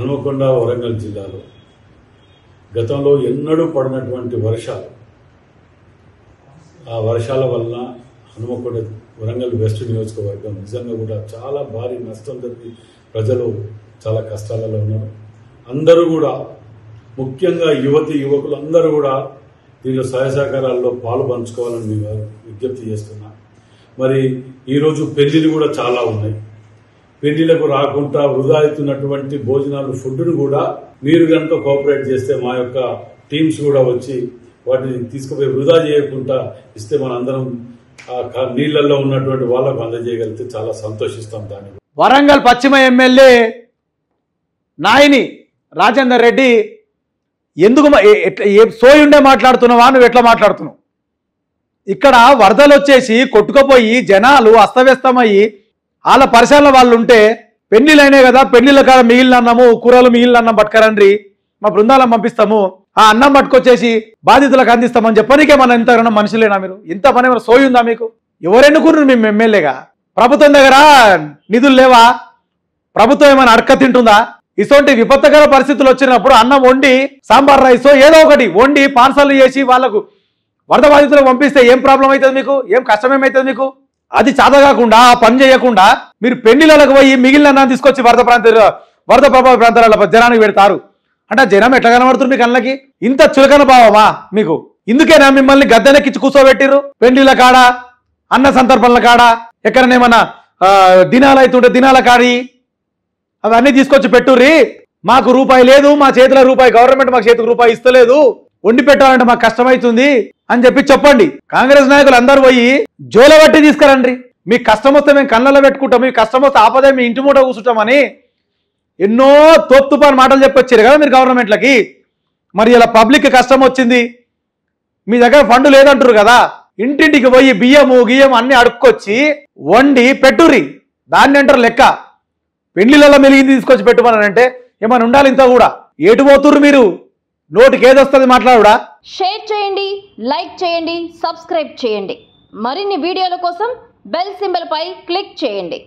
హనుమకొండ వరంగల్ జిల్లాలో గతంలో ఎన్నడూ పడినటువంటి వర్షాలు, ఆ వర్షాల వలన హనుమకొండ వరంగల్ వెస్ట్ నియోజకవర్గం నిజంగా కూడా చాలా భారీ నష్టం జరిగి ప్రజలు చాలా కష్టాలలో ఉన్నారు. అందరూ కూడా ముఖ్యంగా యువకులు అందరూ కూడా దీనిలో సహాయ సహకారాల్లో పాలు పంచుకోవాలని మేము విజ్ఞప్తి చేస్తున్నాం. మరి ఈరోజు పెళ్లిళ్ళు కూడా చాలా ఉన్నాయి. పెళ్లిళ్లకు రాకుండా వృధా అవుతున్నటువంటి భోజనాలు, ఫుడ్ను కూడా మీరు కనుక కోఆపరేట్ చేస్తే మా యొక్క టీమ్స్ కూడా వచ్చి వాటిని తీసుకుపోయి వృధా చేయకుండా ఇస్తే మనందరం నీళ్లలో ఉన్నటువంటి వాళ్ళకు అందజేయగలిగితే చాలా సంతోషిస్తాం. దాన్ని వరంగల్ పశ్చిమ ఎమ్మెల్యే నాయని రాజేందర్ రెడ్డి ఎందుకు సోయుండే మాట్లాడుతున్నావా, నువ్వు ఎట్లా మాట్లాడుతున్నావు? ఇక్కడ వరదలు వచ్చేసి కొట్టుకుపోయి జనాలు అస్తవ్యస్తమయ్యి వాళ్ళ పరిసరాల వాళ్ళు ఉంటే పెళ్లిళ్ళు అయినాయి కదా, పెళ్లిళ్ళ కాడ మిగిలిన అన్నము, కూరలు మిగిలిన అన్నం పట్టుకరండి, మా బృందాలను పంపిస్తాము, ఆ అన్నం పట్టుకొచ్చేసి బాధితులకు అందిస్తామని చెప్పనికే మన ఇంత మనుషులేనా మీరు? ఇంత పని ఏమైనా సోయుందా మీకు? ఎవరెన్నుకున్నారు మేము ఎమ్మెల్యేగా? ప్రభుత్వం దగ్గర నిధులు లేవా? ప్రభుత్వం ఏమైనా అడక తింటుందా? ఇటువంటి విపత్తుకర పరిస్థితులు వచ్చినప్పుడు అన్నం వండి సాంబార్ రైస్ ఏదో ఒకటి వండి పార్సల్ చేసి వాళ్ళకు వరద బాధితులకు పంపిస్తే ఏం ప్రాబ్లం అవుతుంది మీకు? ఏం కష్టం ఏమవుతుంది మీకు? అది చాదగాకుండా ఆ పని చేయకుండా మీరు పెళ్లిళ్ళకు పోయి మిగిలిన అన్నం తీసుకొచ్చి వరద ప్రభావ ప్రాంతాల జనానికి పెడతారు అంటే జనం ఎట్లా కనబడుతుంది మీకు? అన్నకి ఇంత చులకన భావమా మీకు? ఇందుకేనా మిమ్మల్ని గద్దెనెక్కించి కూర్చోబెట్టిరు? పెళ్లిళ్ళ కాడ, అన్న సందర్భాల కాడ, ఎక్కడనేమన్నా దినాలు అవుతుంటే దినాల కాడి అవన్నీ తీసుకొచ్చి పెట్టుర్రి. మాకు రూపాయి లేదు, మా చేతిలో రూపాయి, గవర్నమెంట్ మాకు చేతికి రూపాయి ఇస్తలేదు, వండి పెట్టాలంటే మాకు కష్టమవుతుంది అని చెప్పండి. కాంగ్రెస్ నాయకులు అందరూ పోయి జోల బట్టి తీసుకురండి. మీకు కష్టం వస్తే మేము కళ్ళలో పెట్టుకుంటాం, మీకు కష్టం వస్తే ఆపదే మీ ఇంటి మూట కూర్చుంటామని ఎన్నో తోపుతుపాని మాటలు చెప్పొచ్చారు కదా మీరు గవర్నమెంట్లకి. మరి ఇలా పబ్లిక్ కష్టం వచ్చింది, మీ దగ్గర ఫండ్ లేదంటారు కదా, ఇంటింటికి పోయి బియ్యం అన్ని అడుక్కొచ్చి వండి పెట్టుర్రి. దాన్ని అంటారు లెక్క. పెళ్లిళ్ళలో మెలిగింది తీసుకొచ్చి పెట్టుమనంటే ఏమైనా ఉండాలి ఇంత కూడా. ఏటు పోతుర్రు మీరు? నోటికి ఏదొస్తుంది మాట్లాడుడా? షేర్ చేయండి, లైక్ చేయండి, సబ్స్క్రైబ్ చేయండి. మరిన్ని వీడియోల కోసం బెల్ సింబల్ పై క్లిక్ చేయండి.